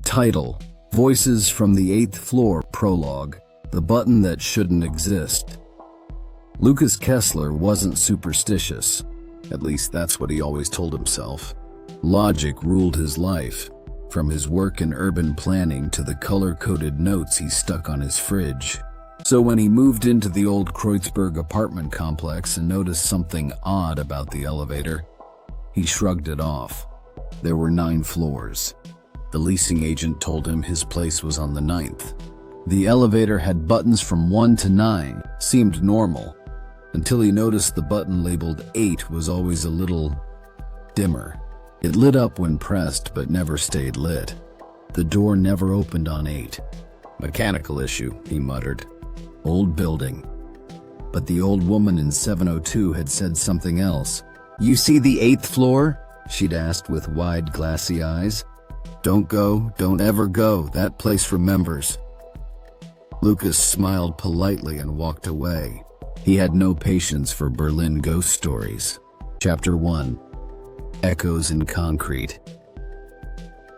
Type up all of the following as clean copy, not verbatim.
Title: Voices from the Eighth Floor. Prologue: The Button That Shouldn't Exist. Lucas Kessler wasn't superstitious. At least that's what he always told himself. Logic ruled his life, from his work in urban planning to the color-coded notes he stuck on his fridge. So when he moved into the old Kreuzberg apartment complex and noticed something odd about the elevator, he shrugged it off. There were 9 floors. The leasing agent told him his place was on the 9th. The elevator had buttons from 1 to 9, seemed normal, until he noticed the button labeled 8 was always a little dimmer. It lit up when pressed, but never stayed lit. The door never opened on 8. Mechanical issue, he muttered. Old building. But the old woman in 702 had said something else. "You see the 8th floor?" she'd asked with wide, glassy eyes. "Don't go, don't ever go, that place remembers." Lucas smiled politely and walked away. He had no patience for Berlin ghost stories. Chapter 1: Echoes in Concrete.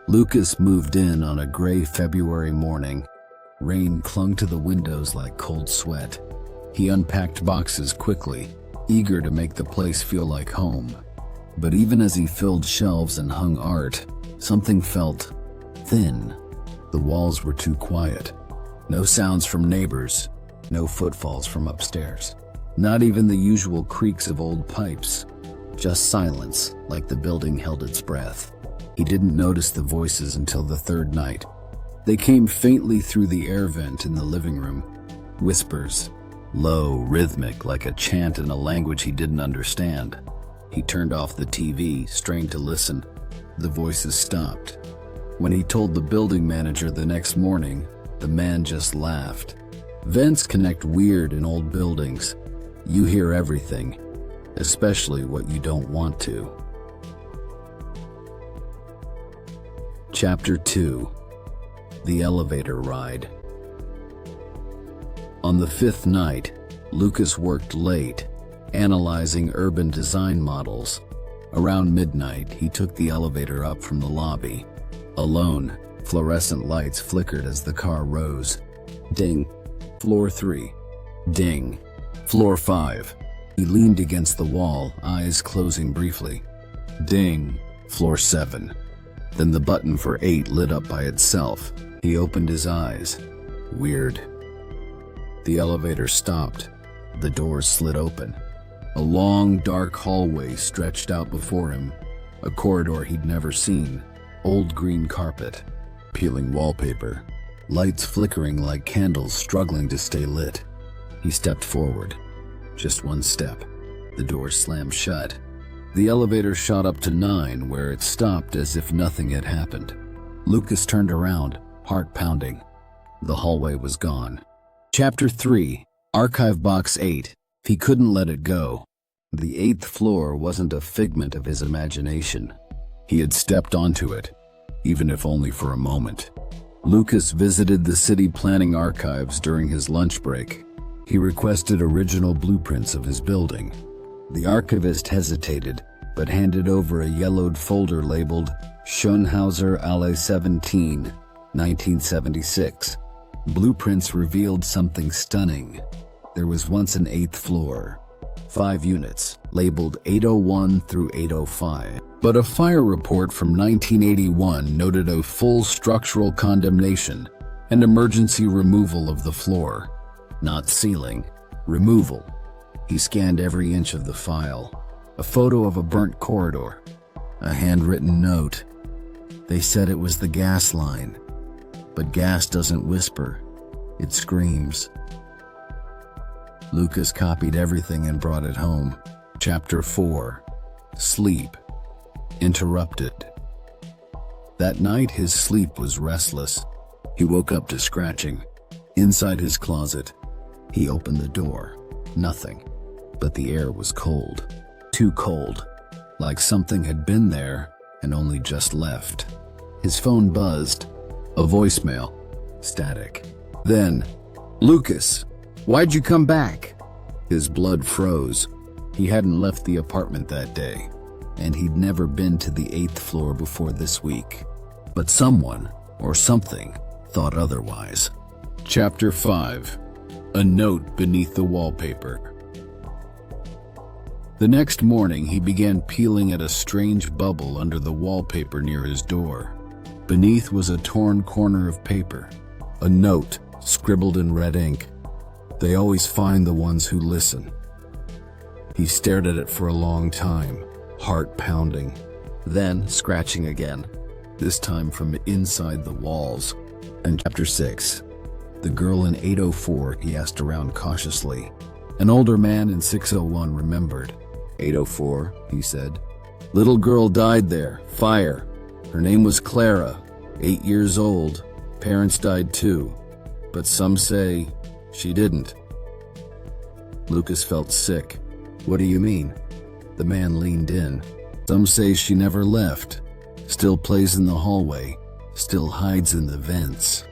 Lucas moved in on a gray February morning. Rain clung to the windows like cold sweat. He unpacked boxes quickly, eager to make the place feel like home. But even as he filled shelves and hung art, something felt thin. The walls were too quiet. No sounds from neighbors, no footfalls from upstairs. Not even the usual creaks of old pipes. Just silence, like the building held its breath. He didn't notice the voices until the 3rd night. They came faintly through the air vent in the living room. Whispers, low, rhythmic, like a chant in a language he didn't understand. He turned off the TV, strained to listen. The voices stopped. When he told the building manager the next morning, the man just laughed. Vents connect weird in old buildings. You hear everything, especially what you don't want to. Chapter 2: The Elevator Ride. On the 5th night, Lucas worked late, analyzing urban design models. Around midnight, he took the elevator up from the lobby. Alone, fluorescent lights flickered as the car rose. Ding. Floor 3. Ding. Floor 5. He leaned against the wall, eyes closing briefly. Ding. Floor 7. Then the button for 8 lit up by itself. He opened his eyes. Weird. The elevator stopped. The doors slid open. A long, dark hallway stretched out before him. A corridor he'd never seen. Old green carpet. Peeling wallpaper. Lights flickering like candles struggling to stay lit. He stepped forward. Just one step. The door slammed shut. The elevator shot up to 9, where it stopped as if nothing had happened. Lucas turned around, heart pounding. The hallway was gone. Chapter 3: Archive Box 8. He couldn't let it go. The 8th floor wasn't a figment of his imagination. He had stepped onto it, even if only for a moment. Lucas visited the city planning archives during his lunch break. He requested original blueprints of his building. The archivist hesitated, but handed over a yellowed folder labeled Schönhauser Allee 17, 1976. Blueprints revealed something stunning. There was once an 8th floor, 5 units, labeled 801 through 805. But a fire report from 1981 noted a full structural condemnation and emergency removal of the floor. Not ceiling, removal. He scanned every inch of the file. A photo of a burnt corridor. A handwritten note. They said it was the gas line. But gas doesn't whisper. It screams. Lucas copied everything and brought it home. Chapter 4: Sleep. Interrupted. That night his sleep was restless. He woke up to scratching. Inside his closet, he opened the door. Nothing. But the air was cold. Too cold. Like something had been there and only just left. His phone buzzed. A voicemail. Static. Then, "Lucas, why'd you come back?" His blood froze. He hadn't left the apartment that day, and he'd never been to the 8th floor before this week. But someone, or something thought otherwise. Chapter 5. A Note Beneath the Wallpaper. The next morning, he began peeling at a strange bubble under the wallpaper near his door. Beneath was a torn corner of paper, a note scribbled in red ink. They always find the ones who listen. He stared at it for a long time, heart pounding, then scratching again, this time from inside the walls. And Chapter 6. The girl in 804, he asked around cautiously. An older man in 601 remembered. 804, he said. Little girl died there, fire. Her name was Clara, 8 years old. Parents died too, but some say she didn't. Lucas felt sick. What do you mean? The man leaned in. Some say she never left, still plays in the hallway, still hides in the vents.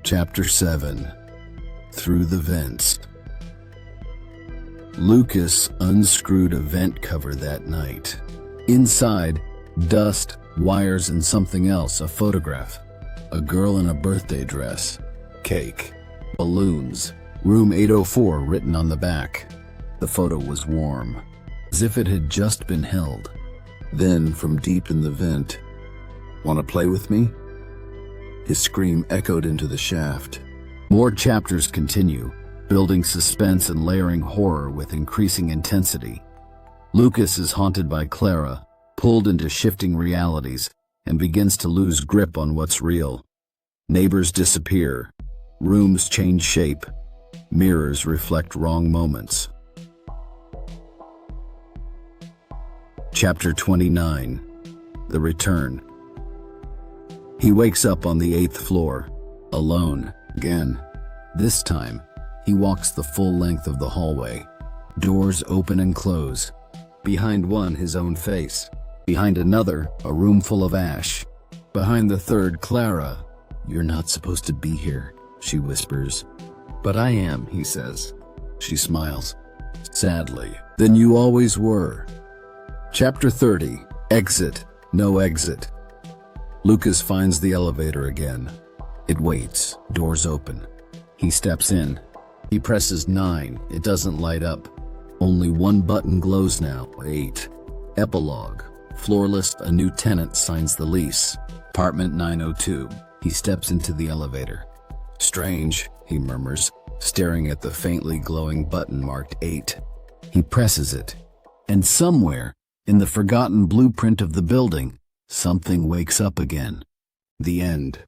Chapter 7. Through the Vents. Lucas unscrewed a vent cover that night. Inside, dust, wires, and something else, a photograph. A girl in a birthday dress. Cake. Balloons. Room 804 written on the back. The photo was warm, as if it had just been held. Then, from deep in the vent, "Want to play with me?" His scream echoed into the shaft. More chapters continue, building suspense and layering horror with increasing intensity. Lucas is haunted by Clara, pulled into shifting realities, and begins to lose grip on what's real. Neighbors disappear. Rooms change shape. Mirrors reflect wrong moments. Chapter 29. The Return. He wakes up on the 8th floor, alone, again. This time, he walks the full length of the hallway. Doors open and close. Behind one, his own face. Behind another, a room full of ash. Behind the third, Clara. "You're not supposed to be here," she whispers. "But I am," he says. She smiles. Sadly. "Then you always were." Chapter 30. Exit. No exit. Lucas finds the elevator again. It waits. Doors open. He steps in. He presses 9. It doesn't light up. Only one button glows now. 8. Epilogue. Floorless, a new tenant signs the lease. Apartment 902. He steps into the elevator. "Strange," he murmurs, staring at the faintly glowing button marked 8. He presses it. And somewhere, in the forgotten blueprint of the building, something wakes up again. The end.